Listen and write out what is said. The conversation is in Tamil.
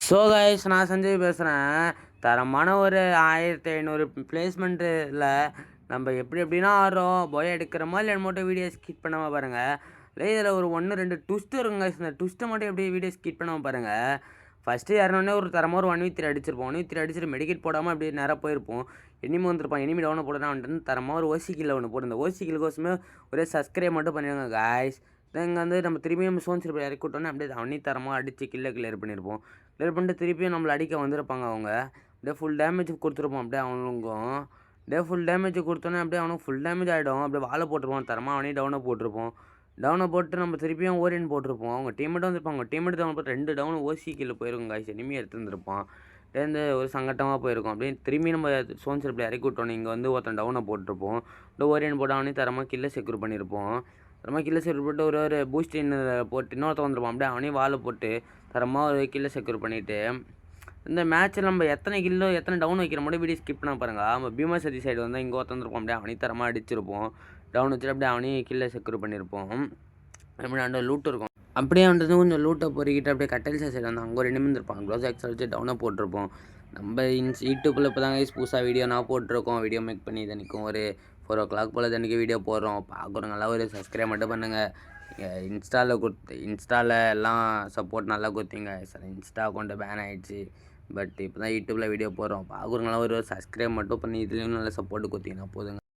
ஸோ கைஸ், நான் சஞ்சய் பேசுகிறேன். தரமான ஒரு 1500 பிளேஸ்மெண்ட்டில் நம்ம எப்படின்னா ஆடுறோம். போய் எடுக்கிறோமா இல்லை மட்டும் வீடியோ ஸ்கிப் பண்ணாமல் பாருங்கள். இல்லை இதில் ஒரு 1-2 ட்விஸ்ட்டு இருக்குங்க. இந்த ட்விஸ்ட்டை மட்டும் எப்படி வீடியோ ஸ்கிப் பண்ணாமல் பாருங்கள். ஃபஸ்ட்டு இறங்கினோடனே ஒரு தரமாக ஒரு 1v3 அடிச்சிருப்போம். 1v3 அடிச்சுட்டு மெடிக்கெட் போடாமல் அப்படியே நேராக போயிருப்போம். எனிமி வந்திருப்பான். எனிமி டவுனை போட்டுனா வந்துட்டு தரமாக ஒரு ஓசிக்கில் ஒன்று போட்டு இந்த ஓசிக்கிலுக்கோசமே ஒரே சப்ஸ்கிரைப் மட்டும் பண்ணிடுங்க காய்ஸ். இங்கே வந்து நம்ம திரும்பியும் சோன்ஸ் இறக்கி விட்டோன்னே அப்படியே அவனி தரமாக அடித்து கிளியர் பண்ணியிருப்போம். கிளியர் பண்ணிட்டு திருப்பியும் நம்மளை அடிக்க வந்திருப்பாங்க. அவங்க அப்படியே ஃபுல் டேமேஜ் கொடுத்துருப்போம். அப்படியே அவனுக்கும் அப்படியே ஃபுல் டேமேஜ் கொடுத்தோன்னே அப்படியே அவனுக்கு ஃபுல் டேமேஜ் ஆகிடும். அப்படியே வாழை போட்டிருப்போம். தரமாக அவனையும் டவுனை போட்டிருப்போம். டவுனை போட்டு நம்ம திருப்பியும் ஓரியன் போட்டிருப்போம். அவங்க டீமெட்டும் வந்திருப்பாங்க. அவங்க டீமெட் டவுன் போட்டு 2 டவுன் ஓசி கீழே போயிருக்கும் காய்ச்சி. இனிமேல் எடுத்துருந்துருப்பான். இருந்து ஒரு சங்கட்டமாக போயிருக்கும். அப்படியே திரும்பி நம்ம சோன்ஸ் இப்படி இறக்கி விட்டோம். இங்கே வந்து ஒருத்தன் டவுனை போட்டிருப்போம். இல்லை ஓரியன் போட்டு அவனையும் தரமாக கில்லை செக்யூர் பண்ணியிருப்போம். தரமாக கில்லை செக்யூர் போட்டு ஒரு பூஸ்ட் போட்டு இன்னொருத்த வந்துருப்போம். அப்படியே அவனையும் வாழை போட்டு தரமாக ஒரு கில்லை செக்யூர் பண்ணிவிட்டு இந்த மேட்ச்சில் நம்ம எத்தனை கில்லோ எத்தனை டவுன் வைக்கிற மட்டும் வீடியோ ஸ்கிப் பண்ண பாருங்கள். நம்ம பீமா சதி சைடு வந்து இங்கே ஒருத்தந்துருப்போம். அப்படியே அவனையும் தரமாக அடிச்சிருப்போம். டவுன் வச்சுட்டு அப்படியே அவனையும் கில்லை செக்யூர் பண்ணியிருப்போம். அப்படி அந்த லூட்டு இருக்கும். அப்படியே வந்துட்டு கொஞ்சம் லூட்டை பொறிக்கிட்டு அப்படியே கட்டல் சைடு வந்து அங்கே ஒரு நிமிடம் இருப்பாங்க. க்ளோஸ் எக்ஸல் வச்சு டவுனை போட்டிருப்போம். நம்ம யூடியூப்பில் இப்போ தாங்க புதுசாக வீடியோ நான் போட்டிருக்கோம். வீடியோ மேக் பண்ணி தினைக்கும் ஒரு 4 o'clock போல் தினைக்கும் வீடியோ போடுறோம். பார்க்குறோம். நல்லா ஒரு சப்ஸ்கிரைப் மட்டும் பண்ணுங்கள். இன்ஸ்டாவில் எல்லாம் சப்போர்ட் நல்லா கொடுத்தீங்க. சார் இன்ஸ்டா அக்கௌண்ட்டு பேன் ஆகிடுச்சு. பட் இப்போ தான் யூடியூப்பில் வீடியோ போடுறோம். பார்க்குறவங்களாம் ஒரு சப்ஸ்கிரைப் மட்டும் பண்ணி இதுலேயும் நல்லா சப்போர்ட்டு கொடுத்தீங்கன்னா போதுங்க.